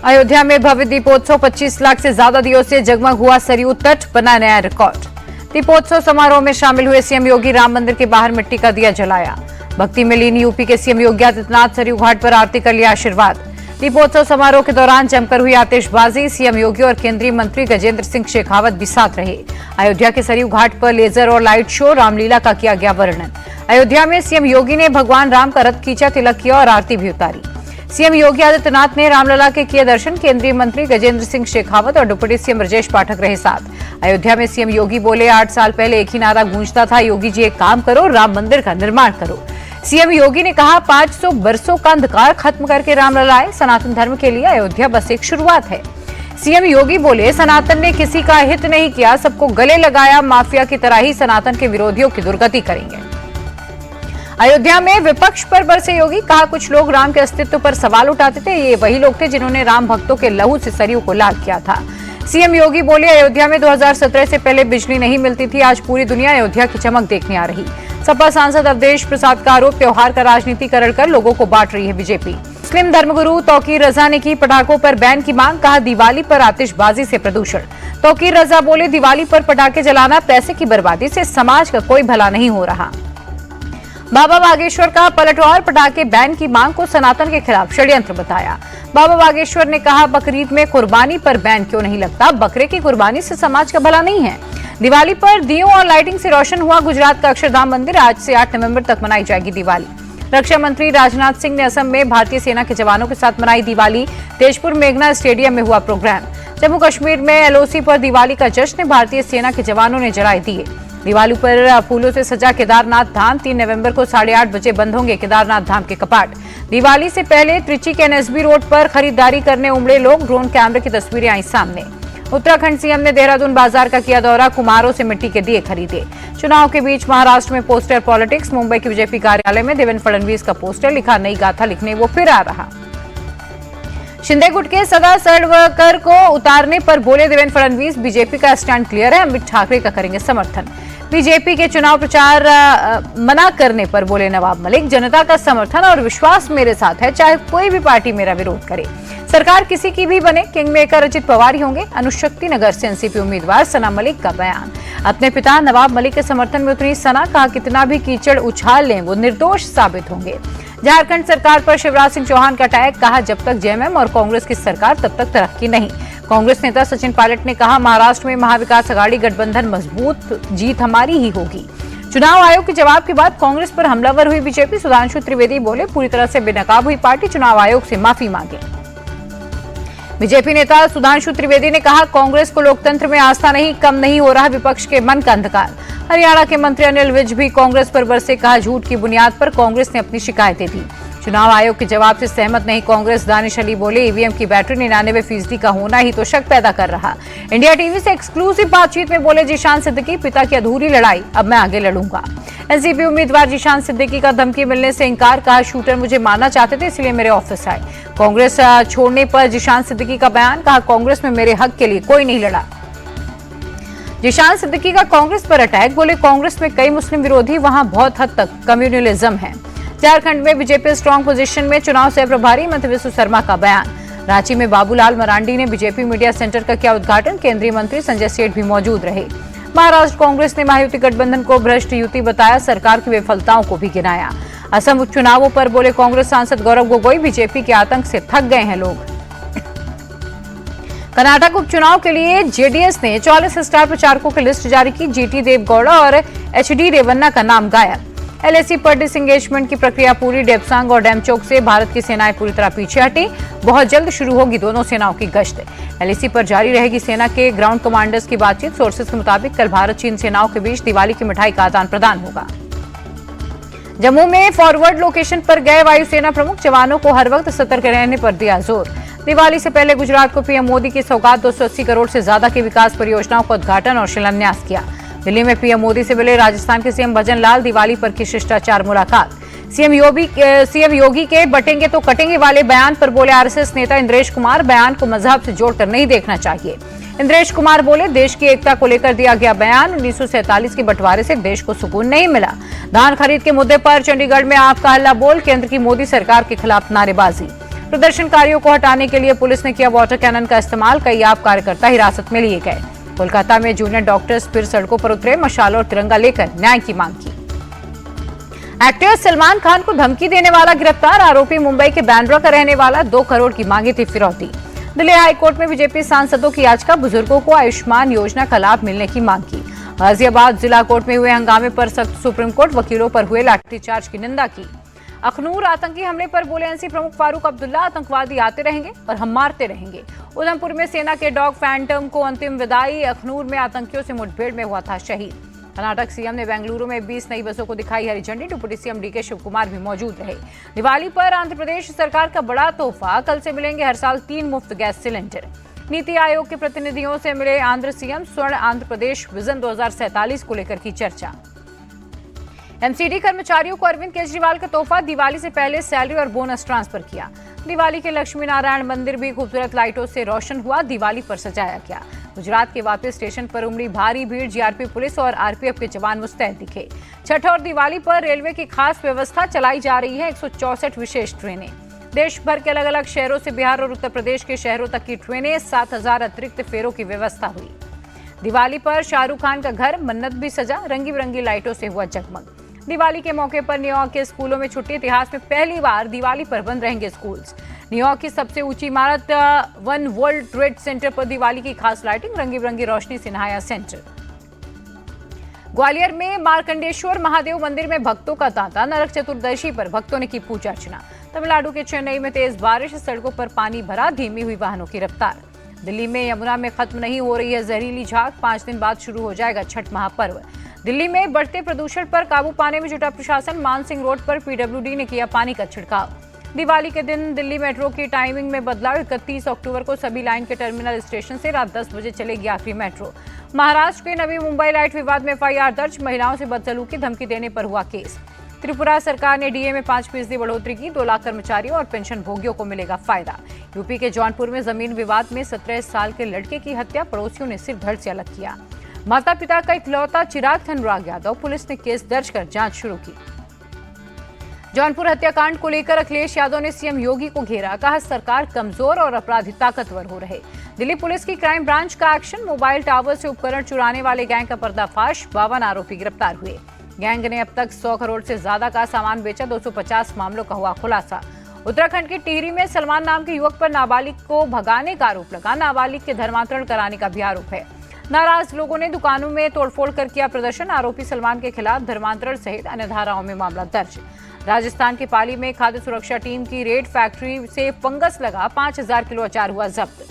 अयोध्या में भव्य दीपोत्सव, 25 लाख से ज्यादा दियों से जगमग हुआ सरयू तट, बना नया रिकॉर्ड। दीपोत्सव समारोह में शामिल हुए सीएम योगी राम मंदिर के बाहर मिट्टी का दिया जलाया। भक्ति में लीन यूपी के सीएम योगी आदित्यनाथ सरयू घाट पर आरती कर लिया आशीर्वाद। दीपोत्सव समारोह के दौरान जमकर हुई आतिशबाजी, सीएम योगी और केंद्रीय मंत्री गजेंद्र सिंह शेखावत भी साथ रहे। अयोध्या के सरयू घाट पर लेजर और लाइट शो, रामलीला का किया गया वर्णन। अयोध्या में सीएम योगी ने भगवान राम का रथ खींचा, तिलक किया और आरती भी उतारी। सीएम योगी आदित्यनाथ ने रामलला के किए दर्शन, केंद्रीय मंत्री गजेंद्र सिंह शेखावत और डिप्टी सीएम ब्रजेश पाठक रहे साथ। अयोध्या में सीएम योगी बोले, 8 साल पहले एक ही नारा गूंजता था, योगी जी एक काम करो, राम मंदिर का निर्माण करो। सीएम योगी ने कहा, 500 बरसों का अंधकार खत्म करके रामलला आए, सनातन धर्म के लिए अयोध्या बस एक शुरुआत है। सीएम योगी बोले, सनातन ने किसी का हित नहीं किया, सबको गले लगाया, माफिया की तरह ही सनातन के विरोधियों की दुर्गति करेंगे। अयोध्या में विपक्ष पर बरसे योगी, कहा कुछ लोग राम के अस्तित्व पर सवाल उठाते थे, ये वही लोग थे जिन्होंने राम भक्तों के लहू से सरयू को लाल किया था। सीएम योगी बोले, अयोध्या में 2017 से पहले बिजली नहीं मिलती थी, आज पूरी दुनिया अयोध्या की चमक देखने आ रही। सपा सांसद अवधेश प्रसाद का आरोप, त्योहार का राजनीतिकरण कर लोगों को बांट रही है बीजेपी। मुस्लिम धर्मगुरु तौकीर रजा ने की पटाखों पर बैन की मांग, कहा दिवाली पर आतिशबाजी से प्रदूषण। तौकीर रजा बोले, दिवाली पर पटाखे जलाना पैसे की बर्बादी से समाज का कोई भला नहीं हो रहा। बाबा बागेश्वर का पलटवार, पटाखे बैन की मांग को सनातन के खिलाफ षड्यंत्र बताया। बाबा बागेश्वर ने कहा, बकरीद में कुर्बानी पर बैन क्यों नहीं लगता, बकरे की कुर्बानी से समाज का भला नहीं है। दिवाली पर दियों और लाइटिंग से रोशन हुआ गुजरात का अक्षरधाम मंदिर, आज से 8 नवंबर तक मनाई जाएगी दिवाली। रक्षा मंत्री राजनाथ सिंह ने असम में भारतीय सेना के जवानों के साथ मनाई दिवाली, तेजपुर मेघना स्टेडियम में हुआ प्रोग्राम। जम्मू कश्मीर में एलओसी पर दिवाली का जश्न, भारतीय सेना के जवानों ने जलाए दिए। दिवाली पर फूलों से सजा केदारनाथ धाम, 3 नवंबर को 8:30 बजे बंद होंगे केदारनाथ धाम के कपाट। दिवाली से पहले त्रिची के एनएसबी रोड पर खरीदारी करने उमड़े लोग, ड्रोन कैमरे की तस्वीरें आई सामने। उत्तराखंड सीएम ने देहरादून बाजार का किया दौरा, कुम्हारों से मिट्टी के दिए खरीदे। चुनाव के बीच महाराष्ट्र में पोस्टर पॉलिटिक्स, मुंबई के बीजेपी कार्यालय में देवेंद्र फडणवीस का पोस्टर, लिखा नई गाथा लिखने वो फिर आ रहा। शिंदे गुट के सदा सर्वकर को उतारने पर बोले देवेंद्र फडणवीस, बीजेपी का स्टैंड क्लियर है, अमित ठाकरे का करेंगे समर्थन। बीजेपी के चुनाव प्रचार मना करने पर बोले नवाब मलिक, जनता का समर्थन और विश्वास मेरे साथ है, चाहे कोई भी पार्टी मेरा विरोध करे, सरकार किसी की भी बने, किंग मेकर अजित पवार ही होंगे। अनुशक्ति नगर से एनसीपी उम्मीदवार सना मलिक का बयान। अपने पिता नवाब मलिक के समर्थन में उतरी सना, कहा कितना भी कीचड़ उछाल लें वो निर्दोष साबित होंगे। झारखंड सरकार पर शिवराज सिंह चौहान का टैग, कहा जब तक जेएमएम और कांग्रेस की सरकार तब तक तरक्की नहीं। कांग्रेस नेता सचिन पायलट ने कहा, महाराष्ट्र में महाविकास अघाड़ी गठबंधन मजबूत, जीत हमारी ही होगी। चुनाव आयोग के जवाब के बाद कांग्रेस पर हमलावर हुई बीजेपी, सुधांशु त्रिवेदी बोले, पूरी तरह से बेनकाब हुई पार्टी, चुनाव आयोग से माफी मांगे। बीजेपी नेता सुधांशु त्रिवेदी ने कहा, कांग्रेस को लोकतंत्र में आस्था नहीं, कम नहीं हो रहा विपक्ष के मन का अंधकार। हरियाणा के मंत्री अनिल विज भी कांग्रेस पर बरसे, कहा झूठ की बुनियाद पर कांग्रेस ने अपनी शिकायतें दी। चुनाव आयोग के जवाब से सहमत नहीं कांग्रेस, दानिश अली बोले, ईवीएम की बैटरी 99% का होना ही तो शक पैदा कर रहा। इंडिया टीवी से एक्सक्लूसिव बातचीत में बोले जीशान सिद्दीकी, पिता की अधूरी लड़ाई अब मैं आगे लड़ूंगा। एनसीपी उम्मीदवार जीशान सिद्दीकी का धमकी मिलने से इंकार, कहा शूटर मुझे मारना चाहते थे इसलिए मेरे ऑफिस आए। कांग्रेस छोड़ने पर जीशान सिद्दीकी का बयान, कहा कांग्रेस में मेरे हक के लिए कोई नहीं लड़ा। जीशान सिद्दीकी का कांग्रेस पर अटैक, बोले कांग्रेस में कई मुस्लिम विरोधी, वहां बहुत हद तक कम्युनलिज्म है। झारखंड में बीजेपी स्ट्रांग पोजीशन में, चुनाव से प्रभारी मंत्री विश्व शर्मा का बयान। रांची में बाबूलाल मरांडी ने बीजेपी मीडिया सेंटर का किया उद्घाटन, केंद्रीय मंत्री संजय सेठ भी मौजूद रहे। महाराष्ट्र कांग्रेस ने महायुति गठबंधन को भ्रष्ट युति बताया, सरकार की विफलताओं को भी गिनाया। असम उपचुनावों पर बोले कांग्रेस सांसद गौरव गोगोई, बीजेपी के आतंक से थक गए हैं लोग। कर्नाटक उपचुनाव के लिए जेडीएस ने 44 स्टार प्रचारकों की लिस्ट जारी की, जीटी देवगौड़ा और एचडी रेवन्ना का नाम गायब। एलएसी पर डिसएंगेजमेंट की प्रक्रिया पूरी, डेपसांग और डेमचोक से भारत की सेनाएं पूरी तरह पीछे हटी, बहुत जल्द शुरू होगी दोनों सेनाओं की गश्त। एलएसी पर जारी रहेगी सेना के ग्राउंड कमांडर्स की बातचीत, सोर्सेज के मुताबिक कल भारत चीन सेनाओं के बीच दिवाली की मिठाई का आदान प्रदान होगा। जम्मू में फॉरवर्ड लोकेशन पर गए वायुसेना प्रमुख, जवानों को हर वक्त सतर्क रहने पर दिया जोर। दिवाली से पहले गुजरात को पीएम मोदी की सौगात, 280 करोड़ से ज्यादा की विकास परियोजनाओं का उद्घाटन और शिलान्यास किया। दिल्ली में पीएम मोदी से मिले राजस्थान के सीएम भजन लाल, दिवाली पर की शिष्टाचार मुलाकात। सीएम योगी के बटेंगे तो कटेंगे वाले बयान पर बोले आरएसएस नेता इंद्रेश कुमार, बयान को मजहब से जोड़कर नहीं देखना चाहिए। इंद्रेश कुमार बोले, देश की एकता को लेकर दिया गया बयान, 1947 के बंटवारे से देश को सुकून नहीं मिला। धान खरीद के मुद्दे पर चंडीगढ़ में आपका हल्ला बोल, केंद्र की मोदी सरकार के खिलाफ नारेबाजी। प्रदर्शनकारियों को हटाने के लिए पुलिस ने किया वाटर कैनन का इस्तेमाल। कई आप कार्यकर्ता हिरासत में लिए गए। कोलकाता में जूनियर डॉक्टर्स फिर सड़कों पर उतरे, मशाल और तिरंगा लेकर न्याय की मांग की। एक्टर सलमान खान को धमकी देने वाला गिरफ्तार। आरोपी मुंबई के बांद्रा का रहने वाला 2 करोड़ की मांगी थी फिरौती। दिल्ली हाईकोर्ट में बीजेपी सांसदों की याचिका। बुजुर्गों को आयुष्मान योजना का लाभ मिलने की मांग की। गाजियाबाद जिला कोर्ट में हुए हंगामे पर सख्त सुप्रीम कोर्ट। वकीलों पर हुए लाठीचार्ज की निंदा की। अखनूर आतंकी हमले पर बोले एनसी प्रमुख फारूक अब्दुल्ला, आतंकवादी आते रहेंगे और हम मारते रहेंगे। उधमपुर में सेना के डॉग फैंटम को अंतिम विदाई। अखनूर में आतंकियों से मुठभेड़ में हुआ था शहीद। कर्नाटक सीएम ने बेंगलुरु में 20 नई बसों को दिखाई हरी झंडी। डिप्टी सीएम डीके शिवकुमार भी मौजूद रहे। दिवाली पर आंध्र प्रदेश सरकार का बड़ा तोहफा। कल से मिलेंगे हर साल 3 मुफ्त गैस सिलेंडर। नीति आयोग के प्रतिनिधियों से मिले आंध्र सीएम। स्वर्ण आंध्र प्रदेश विजन 2047 को लेकर की चर्चा। एमसीडी कर्मचारियों को अरविंद केजरीवाल का तोहफा। दिवाली से पहले सैलरी और बोनस ट्रांसफर किया। दिवाली के लक्ष्मी नारायण मंदिर भी खूबसूरत लाइटों से रोशन हुआ। दिवाली पर सजाया गया। गुजरात के वापी स्टेशन पर उमड़ी भारी भीड़। जीआरपी पुलिस और आरपीएफ के जवान मुस्तैद दिखे। छठ और दिवाली पर रेलवे की खास व्यवस्था चलाई जा रही है। 164 विशेष ट्रेनें। देश भर के अलग अलग शहरों से बिहार और उत्तर प्रदेश के शहरों तक की ट्रेनें। 7000 अतिरिक्त फेरों की व्यवस्था हुई। दिवाली पर शाहरुख खान का घर मन्नत भी सजा। रंगी बिरंगी लाइटों से हुआ जगमग। दिवाली के मौके पर न्यूयॉर्क के स्कूलों में छुट्टी। इतिहास में पहली बार दिवाली पर बंद रहेंगे स्कूल्स। न्यूयॉर्क की सबसे ऊंची इमारत वन वर्ल्ड ट्रेड सेंटर पर दिवाली की खास लाइटिंग। रंगी बिरंगी रोशनी से नहाया सेंटर। ग्वालियर में मार्कंडेश्वर महादेव मंदिर में भक्तों का तांता। नरक चतुर्दशी पर भक्तों ने की पूजा अर्चना। तमिलनाडु के चेन्नई में तेज बारिश। सड़कों पर पानी भरा। धीमी हुई वाहनों की रफ्तार। दिल्ली में यमुना में खत्म नहीं हो रही है जहरीली झाग। 5 दिन बाद शुरू हो जाएगा छठ महापर्व। दिल्ली में बढ़ते प्रदूषण पर काबू पाने में जुटा प्रशासन। मानसिंह रोड पर पीडब्ल्यूडी ने किया पानी का छिड़काव। दिवाली के दिन दिल्ली मेट्रो की टाइमिंग में बदलाव। 31 अक्टूबर को सभी लाइन के टर्मिनल स्टेशन से रात 10 बजे चलेगी आखिरी मेट्रो। महाराष्ट्र के नवी मुंबई लाइट विवाद में एफआईआर दर्ज। महिलाओं से बदसलूकी धमकी देने पर हुआ केस। त्रिपुरा सरकार ने डीए में 5% बढ़ोतरी की। 2 लाख कर्मचारियों और पेंशन भोगियों को मिलेगा फायदा। यूपी के जौनपुर में जमीन विवाद में 17 साल के लड़के की हत्या। पड़ोसियों ने सिर धड़ से अलग किया। माता पिता का इकलौता चिराग धनराग यादव। पुलिस ने केस दर्ज कर जांच शुरू की। जौनपुर हत्याकांड को लेकर अखिलेश यादव ने सीएम योगी को घेरा। कहा सरकार कमजोर और अपराधी ताकतवर हो रहे। दिल्ली पुलिस की क्राइम ब्रांच का एक्शन। मोबाइल टावर से उपकरण चुराने वाले गैंग का पर्दाफाश। 52 आरोपी गिरफ्तार हुए। गैंग ने अब तक 100 करोड़ से ज्यादा का सामान बेचा। 250 मामलों का हुआ खुलासा। उत्तराखंड के टिहरी में सलमान नाम के युवक पर नाबालिग को भगाने का आरोप लगा। नाबालिग के धर्मांतरण कराने का भी आरोप है। नाराज लोगों ने दुकानों में तोड़फोड़ कर किया प्रदर्शन। आरोपी सलमान के खिलाफ धर्मांतरण सहित अन्य धाराओं में मामला दर्ज। राजस्थान के पाली में खाद्य सुरक्षा टीम की रेड। फैक्ट्री से फंगस लगा। 5000 किलो अचार हुआ जब्त।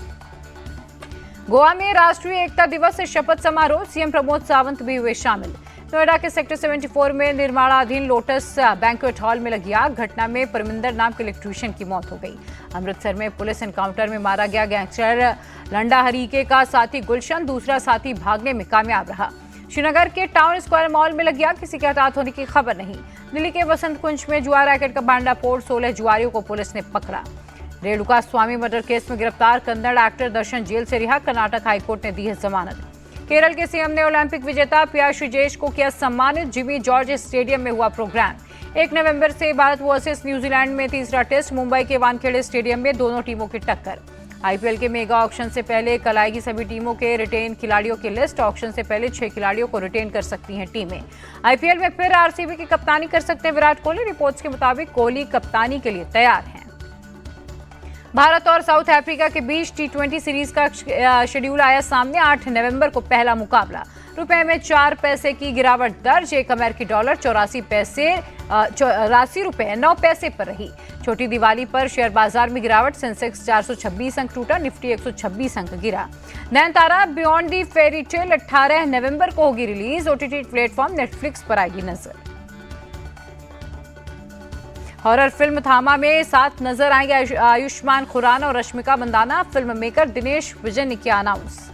गोवा में राष्ट्रीय एकता दिवस से शपथ समारोह। सीएम प्रमोद सावंत भी हुए शामिल। नोएडा के सेक्टर 74 में निर्माणाधीन लोटस बैंक्वेट हॉल में लगी आग। घटना में परमिंदर नाम के इलेक्ट्रीशियन की मौत हो गई। अमृतसर में पुलिस एनकाउंटर में मारा गया गैंगस्टर लंडा हरीके का साथी गुलशन। दूसरा साथी भागने में कामयाब रहा। श्रीनगर के टाउन स्क्वायर मॉल में लगी आग। किसी के हताहत होने की खबर नहीं। दिल्ली के वसंत कुंज में जुआ रैकेट का भांडाफोड़। 16 जुआरियों को पुलिस ने पकड़ा। रेणुका स्वामी मर्डर केस में गिरफ्तार कन्नड़ एक्टर दर्शन जेल से रिहा। कर्नाटक हाईकोर्ट ने दी है जमानत। केरल के सीएम ने ओलंपिक विजेता पियाशी जेश को किया सम्मानित। जिमी जॉर्ज स्टेडियम में हुआ प्रोग्राम। 1 नवंबर से भारत वर्सेस न्यूजीलैंड में तीसरा टेस्ट। मुंबई के वानखेड़े स्टेडियम में दोनों टीमों की टक्कर। आईपीएल के मेगा ऑक्शन से पहले कल आएगी सभी टीमों के रिटेन खिलाड़ियों की लिस्ट। ऑक्शन से पहले 6 खिलाड़ियों को रिटेन कर सकती हैं टीमें। आईपीएल में फिर आरसीबी की कप्तानी कर सकते हैं विराट कोहली। रिपोर्ट्स के मुताबिक कोहली कप्तानी के लिए तैयार हैं। भारत और साउथ अफ्रीका के बीच T20 सीरीज का शेड्यूल आया सामने। 8 नवंबर को पहला मुकाबला। रुपए में 4 पैसे की गिरावट दर्ज। 1 अमेरिकी डॉलर 84 रुपए 9 पैसे पर रही। छोटी दिवाली पर शेयर बाजार में गिरावट। सेंसेक्स 426 अंक टूटा। निफ्टी 126 अंक गिरा। Nayanthara Beyond the Fairy Tale 18 नवंबर को होगी रिलीज। ओटीटी प्लेटफॉर्म नेटफ्लिक्स पर आएगी नजर। हॉरर फिल्म थामा में साथ नजर आएंगे आयुष्मान खुराना और रश्मिका मंदाना। फिल्म मेकर दिनेश विजय ने किया अनाउंस।